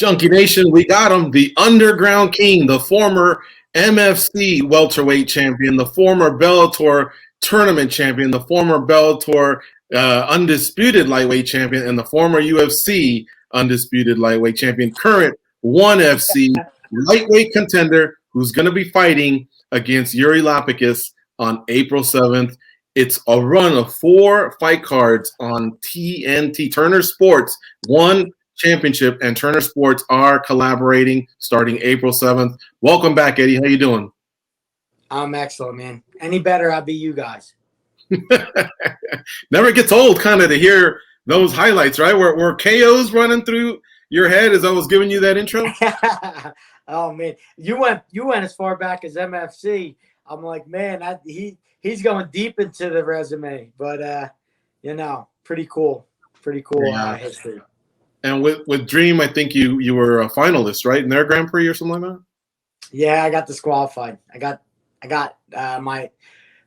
Junkie Nation, we got him, the Underground King, the former MFC welterweight champion, the former Bellator tournament champion, the former Bellator undisputed lightweight champion, and the former UFC undisputed lightweight champion, current ONE FC lightweight contender who's going to be fighting against Iuri Lapicus on April 7th. It's a run of 4 fight cards on TNT, Turner Sports, ONE Championship, and Turner Sports are collaborating starting April 7th. Welcome back, Eddie. How you doing? I'm excellent, man. Any better, I'll be you guys. Never gets old kind of to hear those highlights, right? Were KOs running through your head as I was giving you that intro? Oh, man. You went as far back as MFC. I'm like, man, he's going deep into the resume. But, pretty cool. Pretty cool history. And with Dream, I think you were a finalist, right, in their Grand Prix or something like that? Yeah, I got disqualified. I got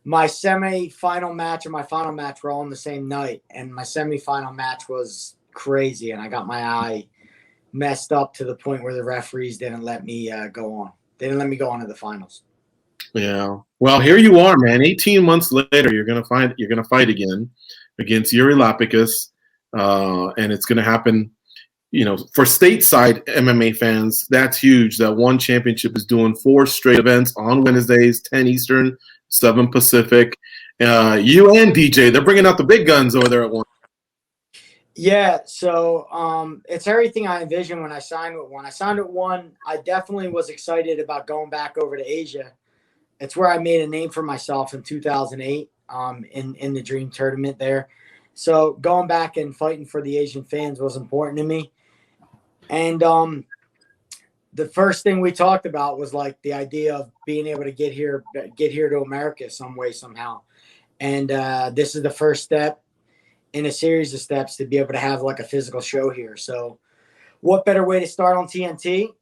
my semi-final match and my final match were all on the same night, and my semi-final match was crazy, and I got my eye messed up to the point where the referees didn't let me go on. They didn't let me go on to the finals. Yeah. Well, here you are, man. 18 months later, you're gonna fight again against Iuri Lapicus, and it's gonna happen. For stateside MMA fans, that's huge. That ONE Championship is doing 4 straight events on Wednesdays, 10 Eastern, 7 Pacific. You and DJ, they're bringing out the big guns over there at ONE. Yeah, so it's everything I envisioned when I signed with ONE. I signed with ONE. I definitely was excited about going back over to Asia. It's where I made a name for myself in 2008 in the Dream tournament there. So going back and fighting for the Asian fans was important to me. And the first thing we talked about was like the idea of being able to get here to America some way, somehow. And this is the first step in a series of steps to be able to have like a physical show here. So what better way to start on TNT?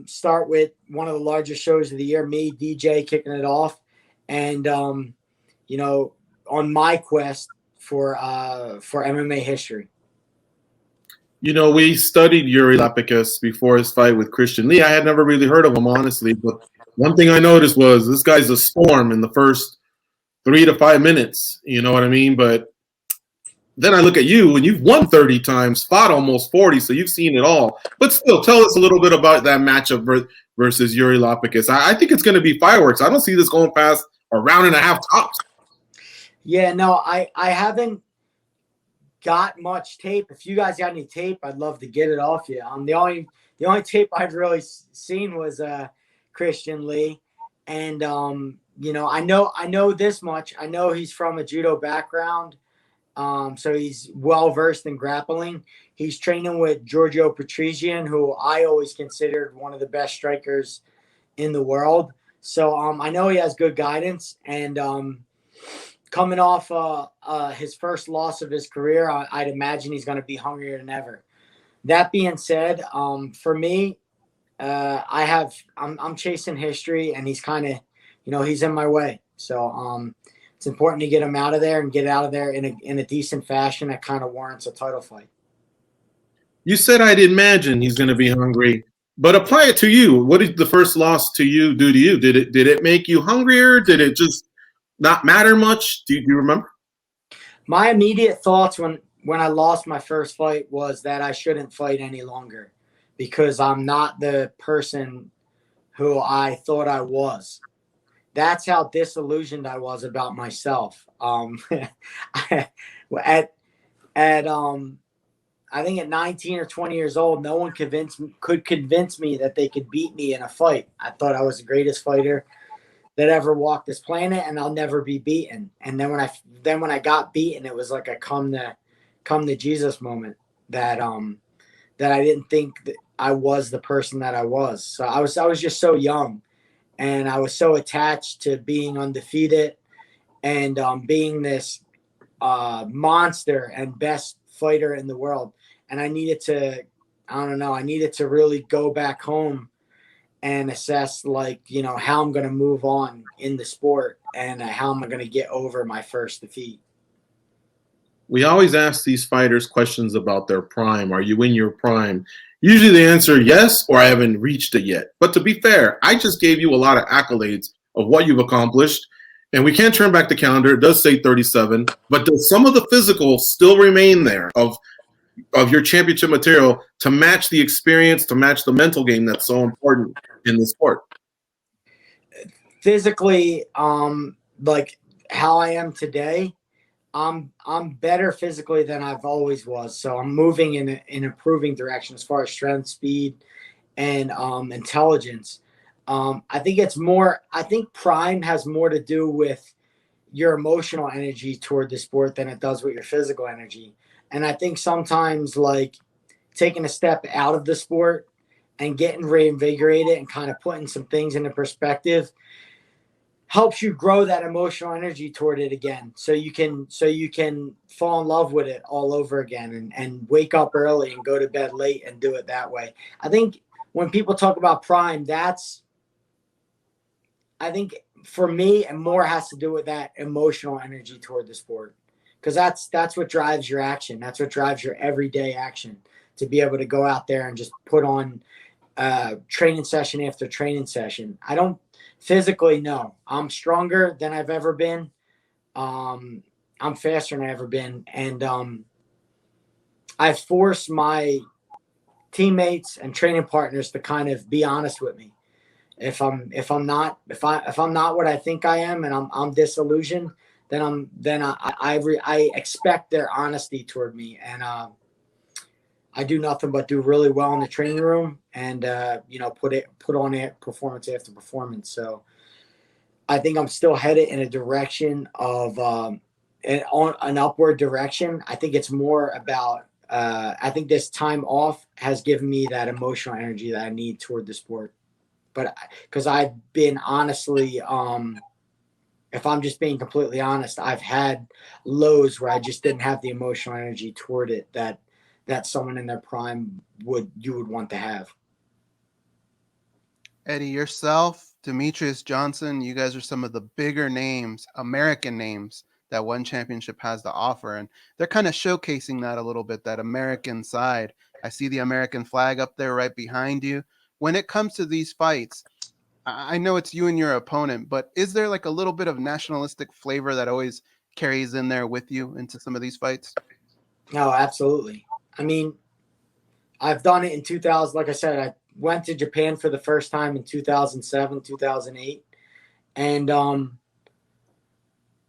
Start with one of the largest shows of the year, me, DJ, kicking it off. And, on my quest for MMA history. We studied Iuri Lapicus before his fight with Christian Lee. I had never really heard of him, honestly, but one thing I noticed was this guy's a storm in the first 3 to 5 minutes. You know what I mean? But then I look at you, and you've won 30 times, fought almost 40, so you've seen it all. But still, tell us a little bit about that matchup versus Iuri Lapicus. I think it's going to be fireworks. I don't see this going past a round and a half tops. Yeah, no, I haven't got much tape. If you guys got any tape, I'd love to get it off you. The only tape I've really seen was Christian Lee, and I know this much. I know he's from a judo background, so he's well versed in grappling. He's training with Giorgio Petrosian, who I always considered one of the best strikers in the world. So I know he has good guidance, and coming off his first loss of his career, I'd imagine he's going to be hungrier than ever. That being said, for me, I'm chasing history, and he's kind of, he's in my way. So it's important to get him out of there and get out of there in a decent fashion that kind of warrants a title fight. You said I'd imagine he's going to be hungry, but apply it to you. What did the first loss to you do to you? Did it make you hungrier? Did it just not matter much? Do you remember? My immediate thoughts when I lost my first fight was that I shouldn't fight any longer because I'm not the person who I thought I was. That's how disillusioned I was about myself. I think at 19 or 20 years old, no one could convince me that they could beat me in a fight. I thought I was the greatest fighter that ever walked this planet, and I'll never be beaten. And then when I got beaten, it was like a come to Jesus moment that I didn't think that I was the person that I was. So I was just so young, and I was so attached to being undefeated and being this monster and best fighter in the world. And I needed to really go back home and assess how I'm going to move on in the sport and how am I going to get over my first defeat. We always ask these fighters questions about their prime. Are you in your prime? Usually the answer yes, or I haven't reached it yet. But to be fair, I just gave you a lot of accolades of what you've accomplished. And we can't turn back the calendar. It does say 37, but does some of the physical still remain there of your championship material to match the experience, to match the mental game that's so important in the sport? Physically, like how I am today, I'm better physically than I've always was. So I'm moving in an improving direction as far as strength, speed, and intelligence. I think it's more. I think prime has more to do with your emotional energy toward the sport than it does with your physical energy. And I think sometimes like taking a step out of the sport and getting reinvigorated and kind of putting some things into perspective helps you grow that emotional energy toward it again, so you can fall in love with it all over again, and wake up early and go to bed late and do it that way. I think when people talk about prime, I think for me, and more has to do with that emotional energy toward the sport, because that's what drives your action. That's what drives your everyday action, to be able to go out there and just put on training session after training session. I don't physically know. I'm stronger than I've ever been. I'm faster than I've ever been. And I force my teammates and training partners to kind of be honest with me. If I'm not what I think I am, and I'm disillusioned, then I expect their honesty toward me. And I do nothing but do really well in the training room, and put on it performance after performance. So I think I'm still headed in a direction of an upward direction. I think it's more about I think this time off has given me that emotional energy that I need toward the sport. But because I've been honestly, if I'm just being completely honest, I've had lows where I just didn't have the emotional energy toward it that someone in their prime would want to have. Eddie, yourself, Demetrius Johnson, you guys are some of the bigger names, American names, that one championship has to offer. And they're kind of showcasing that a little bit, that American side. I see the American flag up there right behind you. When it comes to these fights, I know it's you and your opponent, but is there like a little bit of nationalistic flavor that always carries in there with you into some of these fights? No, absolutely. I mean, I've done it in 2000. Like I said, I went to Japan for the first time in 2007, 2008. And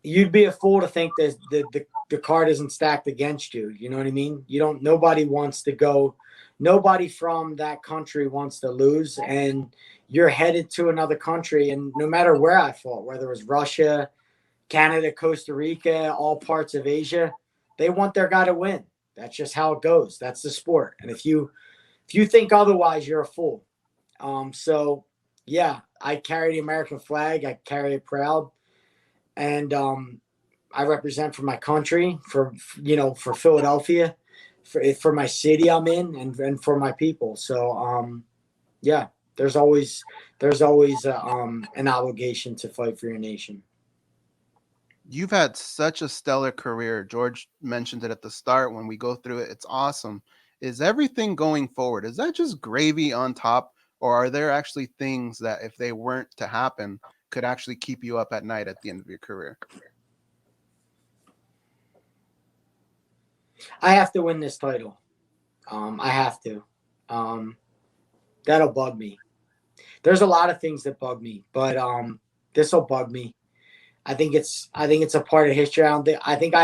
you'd be a fool to think that the card isn't stacked against you. You know what I mean? Nobody wants to go, nobody from that country wants to lose. And you're headed to another country. And no matter where I fought, whether it was Russia, Canada, Costa Rica, all parts of Asia, they want their guy to win. That's just how it goes. That's the sport. And if you think otherwise, you're a fool. So yeah, I carry the American flag. I carry it proud, and I represent for my country, for Philadelphia, for my city I'm in, and for my people. So yeah, there's always an obligation to fight for your nation. You've had such a stellar career. George mentioned it at the start. When we go through it, it's awesome. Is everything going forward, is that just gravy on top, or are there actually things that, if they weren't to happen, could actually keep you up at night at the end of your career? I have to win this title. I have to. That'll bug me. There's a lot of things that bug me, but this will bug me. I think it's a part of history. I think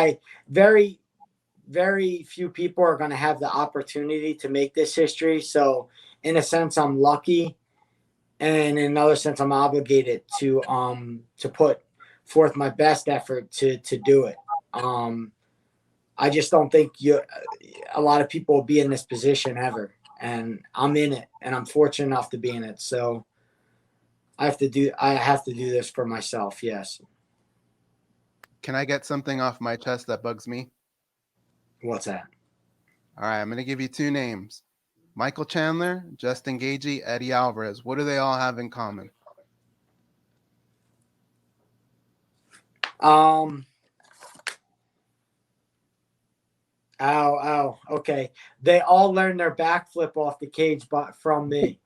very, very few people are going to have the opportunity to make this history. So in a sense, I'm lucky, and in another sense, I'm obligated to put forth my best effort to do it. I just don't think a lot of people will be in this position ever, and I'm in it, and I'm fortunate enough to be in it. So I have to do this for myself. Yes. Can I get something off my chest that bugs me? What's that? All right, I'm going to give you two names. Michael Chandler, Justin Gaethje, Eddie Alvarez. What do they all have in common? Oh, okay. They all learned their backflip off the cage, but from me.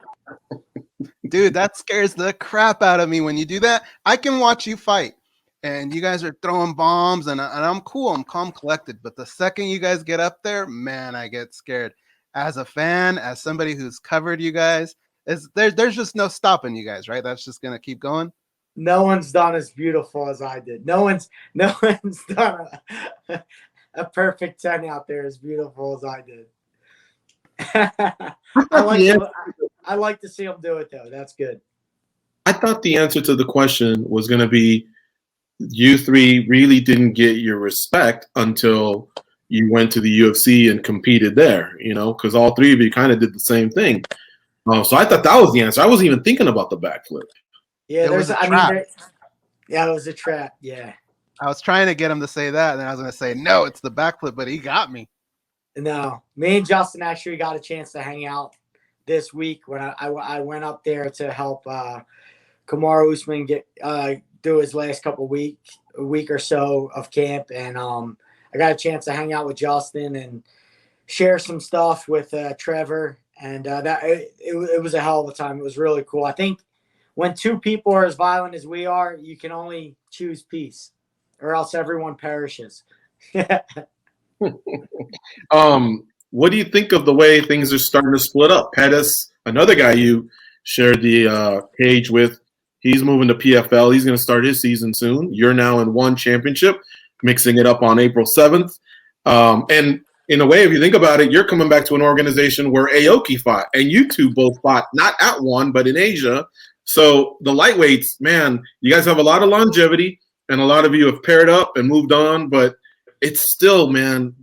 Dude, that scares the crap out of me when you do that. I can watch you fight, and you guys are throwing bombs, and I'm cool. I'm calm, collected. But the second you guys get up there, man, I get scared. As a fan, as somebody who's covered you guys, there's just no stopping you guys, right? That's just gonna keep going. No one's done as beautiful as I did. No one's done a perfect 10 out there as beautiful as I did. I like to see them do it though. That's good. I thought the answer to the question was going to be you three really didn't get your respect until you went to the UFC and competed there, because all three of you kind of did the same thing. So I thought that was the answer. I wasn't even thinking about the backflip. Yeah, it was a trap. Yeah, it was a trap. Yeah. I was trying to get him to say that, and then I was going to say, no, it's the backflip, but he got me. No, me and Justin actually got a chance to hang out this week when I went up there to help Kamaru Usman do his last a week or so of camp, and I got a chance to hang out with Justin and share some stuff with Trevor, and it was a hell of a time. It was really cool. I think when two people are as violent as we are, you can only choose peace, or else everyone perishes. What do you think of the way things are starting to split up? Pettis, another guy you shared the cage with, he's moving to PFL. He's going to start his season soon. You're now in one championship, mixing it up on April 7th. And in a way, if you think about it, you're coming back to an organization where Aoki fought, and you two both fought, not at one, but in Asia. So the lightweights, man, you guys have a lot of longevity, and a lot of you have paired up and moved on, but it's still, man,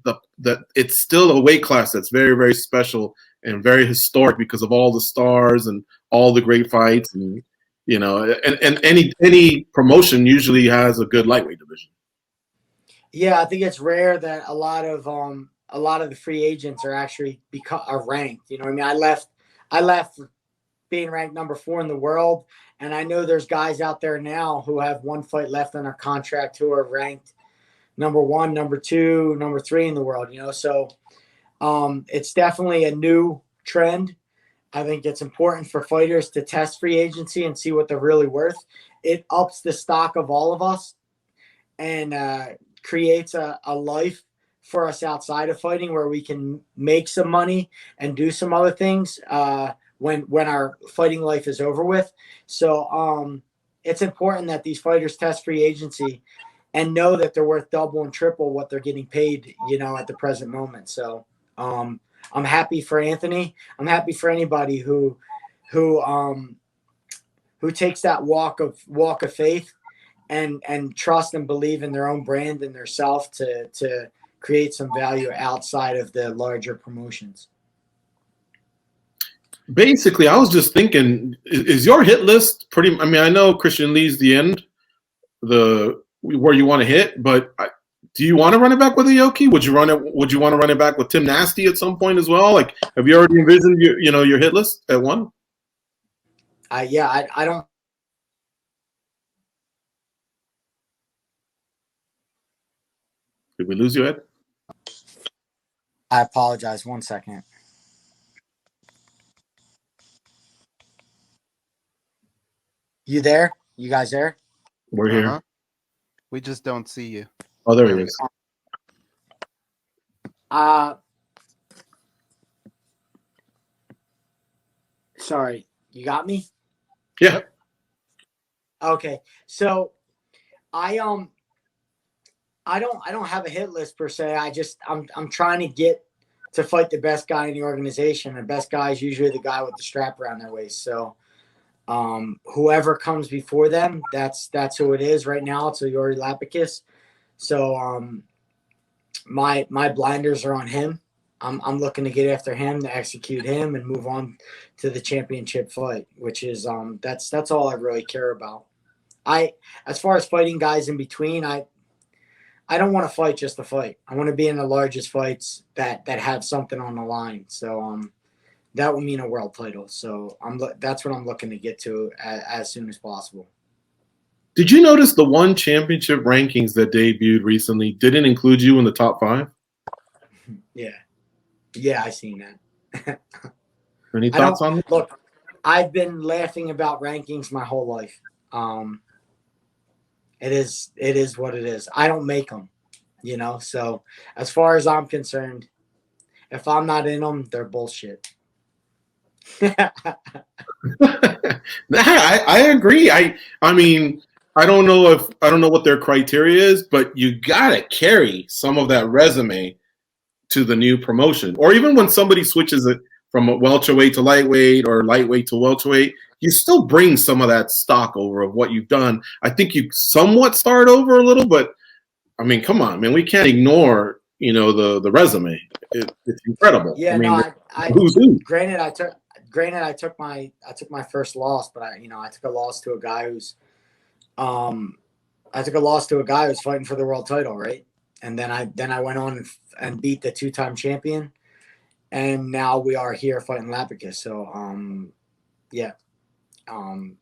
it's still a weight class that's very, very special and very historic because of all the stars and all the great fights, and and any promotion usually has a good lightweight division. Yeah, I think it's rare that a lot of the free agents are actually are ranked. I mean, I left being ranked number 4 in the world, and I know there's guys out there now who have one fight left on their contract who are ranked number 1, number 2, number 3 in the world. So it's definitely a new trend. I think it's important for fighters to test free agency and see what they're really worth. It ups the stock of all of us and creates a life for us outside of fighting where we can make some money and do some other things when our fighting life is over with. So it's important that these fighters test free agency and know that they're worth double and triple what they're getting paid, at the present moment. So I'm happy for Anthony. I'm happy for anybody who takes that walk of faith and trust and believe in their own brand and their self to create some value outside of the larger promotions. Basically, I was just thinking, is your hit list pretty? I mean, I know Christian Lee's the end, where you want to hit, but do you want to run it back with Aoki? Would you want to run it back with Tim Nasty at some point as well? Like, have you already envisioned your hit list at one? I don't. Did we lose you, Ed? I apologize. 1 second. You there? You guys there? We're here. We just don't see you. Oh, there he is. Sorry, you got me? Yeah. Okay. So I don't have a hit list per se. I'm trying to get to fight the best guy in the organization. The best guy is usually the guy with the strap around their waist. So whoever comes before them, that's who it is right now. It's Iuri Lapicus. So my blinders are on him. I'm looking to get after him, to execute him, and move on to the championship fight, which is that's all I really care about. As far as fighting guys in between, I don't want to fight just to fight. I want to be in the largest fights that have something on the line. So that would mean a world title. So that's what I'm looking to get to as soon as possible. Did you notice the one championship rankings that debuted recently didn't include you in the top 5? Yeah, I seen that. Any thoughts on that? Look, I've been laughing about rankings my whole life. It is what it is. I don't make them, So as far as I'm concerned, if I'm not in them, they're bullshit. I agree. I mean, I don't know what their criteria is, but you gotta carry some of that resume to the new promotion. Or even when somebody switches it from a welterweight to lightweight or lightweight to welterweight, you still bring some of that stock over of what you've done. I think you somewhat start over a little, but I mean, come on, man, we can't ignore the resume. It's incredible. Yeah, I mean, who's who? Granted, I took my first loss, but I took a loss to a guy who's fighting for the world title, right? And then I went on and beat the 2-time champion, and now we are here fighting Lapicus. So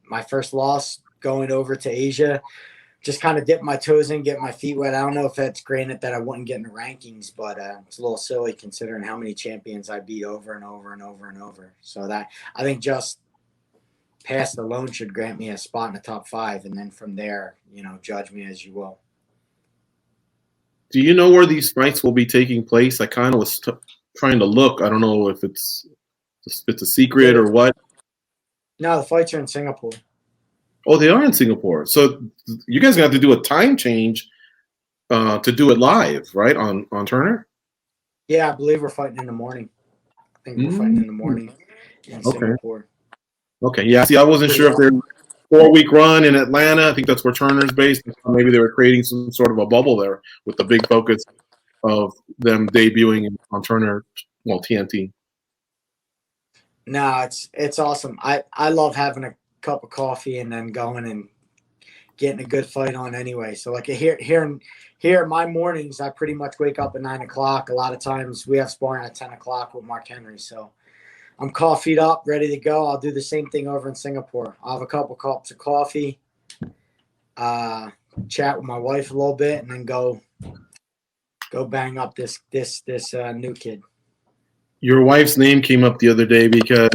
my first loss going over to Asia, just kind of dip my toes in, get my feet wet. I don't know if that's granted that I wouldn't get in the rankings, but it's a little silly considering how many champions I beat over and over and over and over. So that I think just past alone should grant me a spot in the top 5, and then from there, judge me as you will. Do you know where these fights will be taking place? I kind of was trying to look. I don't know if it's a secret or what. No, the fights are in Singapore. Oh, they are in Singapore. So you guys have to do a time change to do it live, right, on Turner? Yeah, I believe we're fighting in the morning. I think we're fighting in the morning in Singapore. Okay, yeah. See, I wasn't sure if they're 4-week run in Atlanta. I think that's where Turner's based. Maybe they were creating some sort of a bubble there with the big focus of them debuting on Turner, TNT. No, it's awesome. I love having a cup of coffee and then going and getting a good fight on anyway. So like here my mornings, I pretty much wake up at 9 o'clock. A lot of times we have sparring at 10 o'clock with Mark Henry. So I'm coffeeed up, ready to go. I'll do the same thing over in Singapore. I'll have a couple cups of coffee, chat with my wife a little bit, and then go bang up this new kid. Your wife's name came up the other day because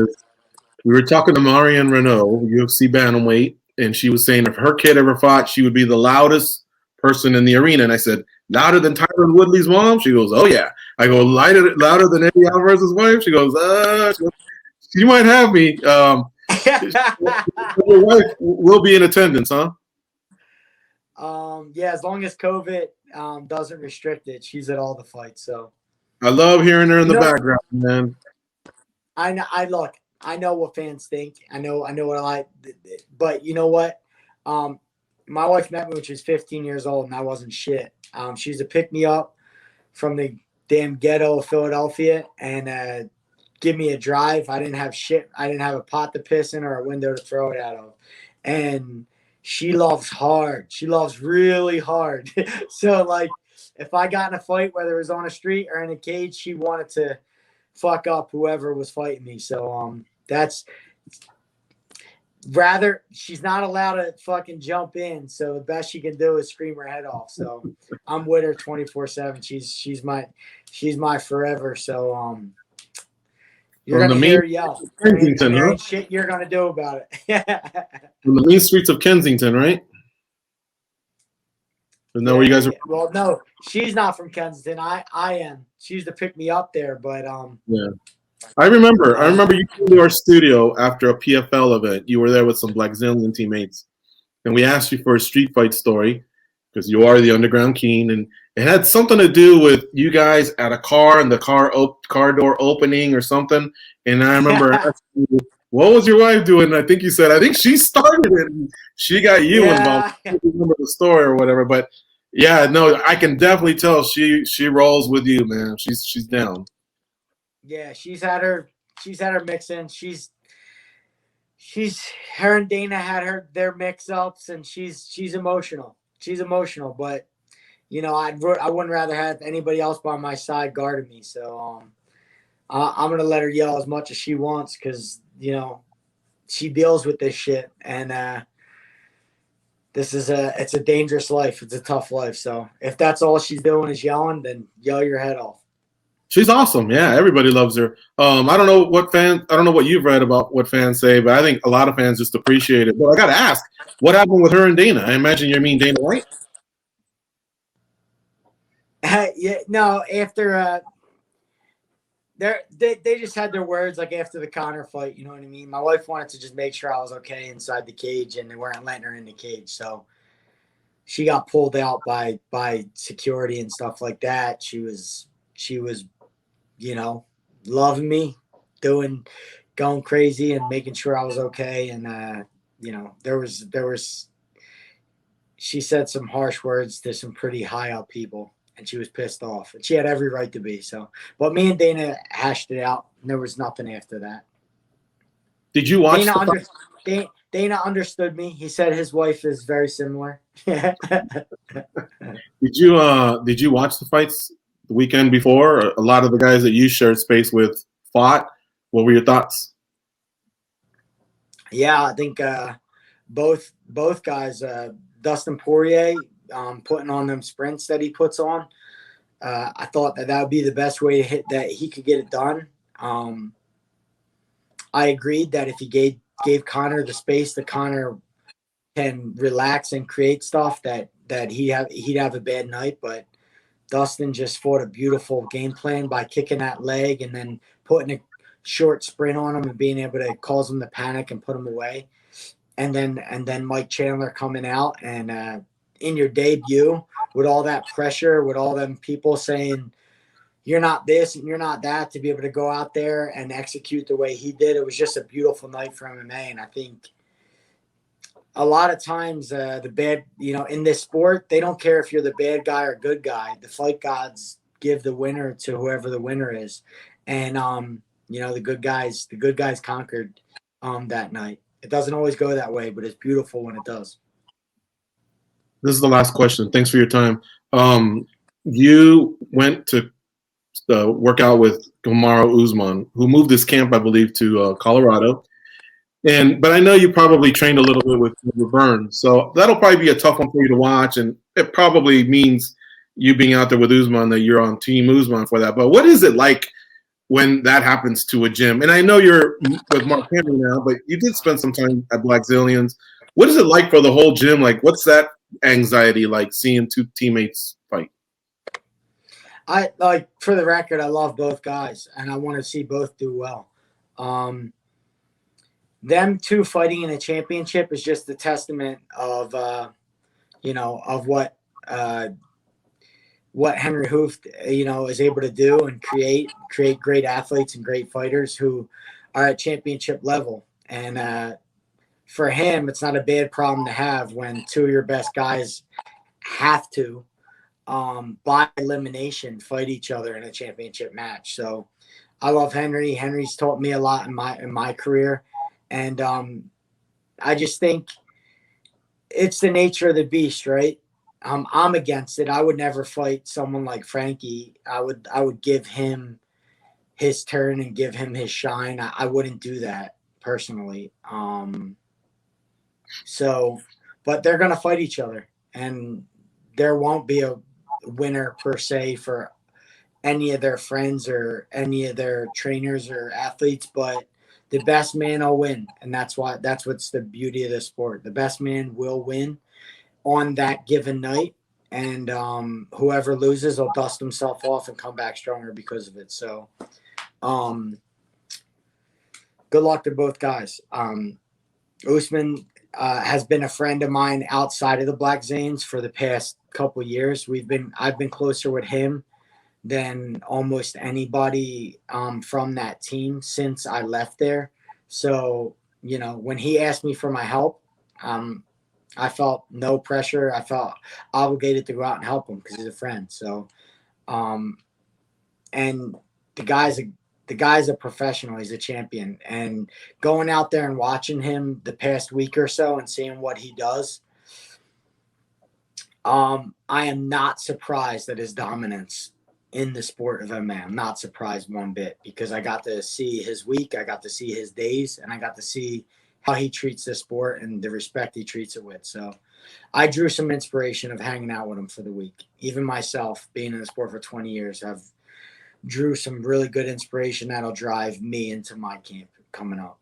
we were talking to Marianne Renault, UFC bantamweight, and she was saying if her kid ever fought, she would be the loudest person in the arena. And I said, louder than Tyron Woodley's mom? She goes, oh, yeah. I go, louder than Eddie Alvarez's wife? She goes, she might have me. Your wife will be in attendance, huh? Yeah, as long as COVID doesn't restrict it, she's at all the fights. So I love hearing her in the background, man. I know what fans think. I know what I like. But you know what? My wife met me when she was 15 years old, and I wasn't shit. She used to pick me up from the damn ghetto of Philadelphia and give me a drive. I didn't have shit. I didn't have a pot to piss in or a window to throw it out of. And she loves hard. She loves really hard. So, like, if I got in a fight, whether it was on a street or in a cage, she wanted to fuck up whoever was fighting me. So that's rather she's not allowed to fucking jump in. So the best she can do is scream her head off. So I'm with her 24/7. She's my forever. So you're gonna hear her yell. Kensington, there huh? ain't shit you're gonna do about it. From the main streets of Kensington, right? Isn't that where you guys are? Well, no, she's not from Kensington. I am. She used to pick me up there, but yeah. I remember you came to our studio after a PFL event. You were there with some Black Zillion teammates, and we asked you for a street fight story because you are the Underground King, and it had something to do with you guys at a car and the car door opening or something. And I remember asking you, what was your wife doing? And I think you said, I think she started it. And she got you involved. I don't remember the story or whatever, but yeah, no, I can definitely tell she rolls with you, man. She's down. Yeah, she's had her mix in. Her and Dana had their mix ups, and she's emotional. She's emotional, but I wouldn't rather have anybody else by my side guarding me. So I'm gonna let her yell as much as she wants because she deals with this shit, and it's a dangerous life. It's a tough life. So if that's all she's doing is yelling, then yell your head off. She's awesome. Yeah, everybody loves her. I don't know what you've read about what fans say, but I think a lot of fans just appreciate it. But I got to ask, what happened with her and Dana? I imagine you mean Dana White. Yeah, no. After they just had their words like after the Conor fight. You know what I mean? My wife wanted to just make sure I was okay inside the cage, and they weren't letting her in the cage, so she got pulled out by security and stuff like that. She was loving me, going crazy and making sure I was okay. And there was she said some harsh words to some pretty high up people, and she was pissed off, and she had every right to be. So, but me and Dana hashed it out, and there was nothing after that. Did you watch Dana understood me. He said his wife is very similar. Did you watch the fights the weekend before? A lot of the guys that you shared space with fought. What were your thoughts? Yeah, I think both guys, Dustin Poirier, putting on them sprints that he puts on. I thought that would be the best way to hit that he could get it done. I agreed that if he gave Conor the space that Conor can relax and create stuff, that he'd have a bad night. But Dustin just fought a beautiful game plan by kicking that leg and then putting a short sprint on him and being able to cause him to panic and put him away. And then Mike Chandler coming out and in your debut with all that pressure, with all them people saying you're not this and you're not that, to be able to go out there and execute the way he did. It was just a beautiful night for MMA. And I think a lot of times the bad, in this sport, they don't care if you're the bad guy or good guy. The fight gods give the winner to whoever the winner is. And, the good guys conquered that night. It doesn't always go that way, but it's beautiful when it does. This is the last question. Thanks for your time. You went to work out with Kamaru Usman, who moved his camp, I believe, to Colorado. But I know you probably trained a little bit with Burns, so that'll probably be a tough one for you to watch, and it probably means you being out there with Usman that you're on Team Usman for that. But what is it like when that happens to a gym? And I know you're with Mark Henry now, but you did spend some time at Black Zillions. What is it like for the whole gym? Like, what's that anxiety like, seeing two teammates fight? For the record, I love both guys, and I want to see both do well. Them two fighting in a championship is just a testament of, of what Henry Hooft, is able to do and create great athletes and great fighters who are at championship level. And for him, it's not a bad problem to have when two of your best guys have to, by elimination, fight each other in a championship match. So I love Henry. Henry's taught me a lot in my career. And I just think it's the nature of the beast, right? I'm against it. I would never fight someone like Frankie. I would give him his turn and give him his shine. I wouldn't do that personally. But they're going to fight each other, and there won't be a winner per se for any of their friends or any of their trainers or athletes, but the best man will win. And that's what's the beauty of the sport. The best man will win on that given night. And whoever loses will dust himself off and come back stronger because of it. So good luck to both guys. Usman has been a friend of mine outside of the Black Zanes for the past couple of years. I've been closer with him than almost anybody from that team since I left there. So, when he asked me for my help, I felt no pressure. I felt obligated to go out and help him because he's a friend. So, and the guy's a professional. He's a champion. And going out there and watching him the past week or so and seeing what he does, I am not surprised at his dominance in the sport of MMA. I'm not surprised one bit because I got to see his week, I got to see his days, and I got to see how he treats the sport and the respect he treats it with. So I drew some inspiration of hanging out with him for the week. Even myself, being in the sport for 20 years, have drew some really good inspiration that'll drive me into my camp coming up.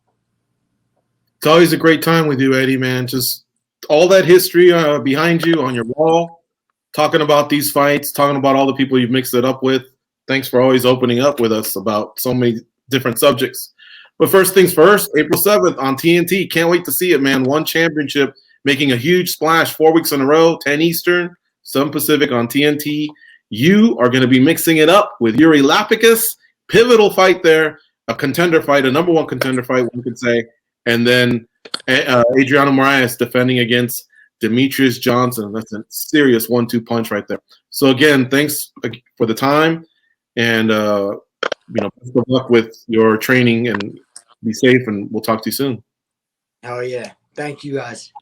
It's always a great time with you, Eddie, man. Just all that history behind you on your wall, talking about these fights, talking about all the people you've mixed it up with. Thanks for always opening up with us about so many different subjects. But first things first, April 7th on TNT. Can't wait to see it, man. One championship making a huge splash 4 weeks in a row, 10 Eastern, 7 Pacific on TNT. You are going to be mixing it up with Iuri Lapicus. Pivotal fight there, a contender fight, a number one contender fight, one could say. And then Adriano Moraes defending against Demetrius Johnson. That's a serious 1-2 punch right there. So again, thanks for the time, and best of luck with your training, and be safe, and we'll talk to you soon. Oh yeah, thank you guys.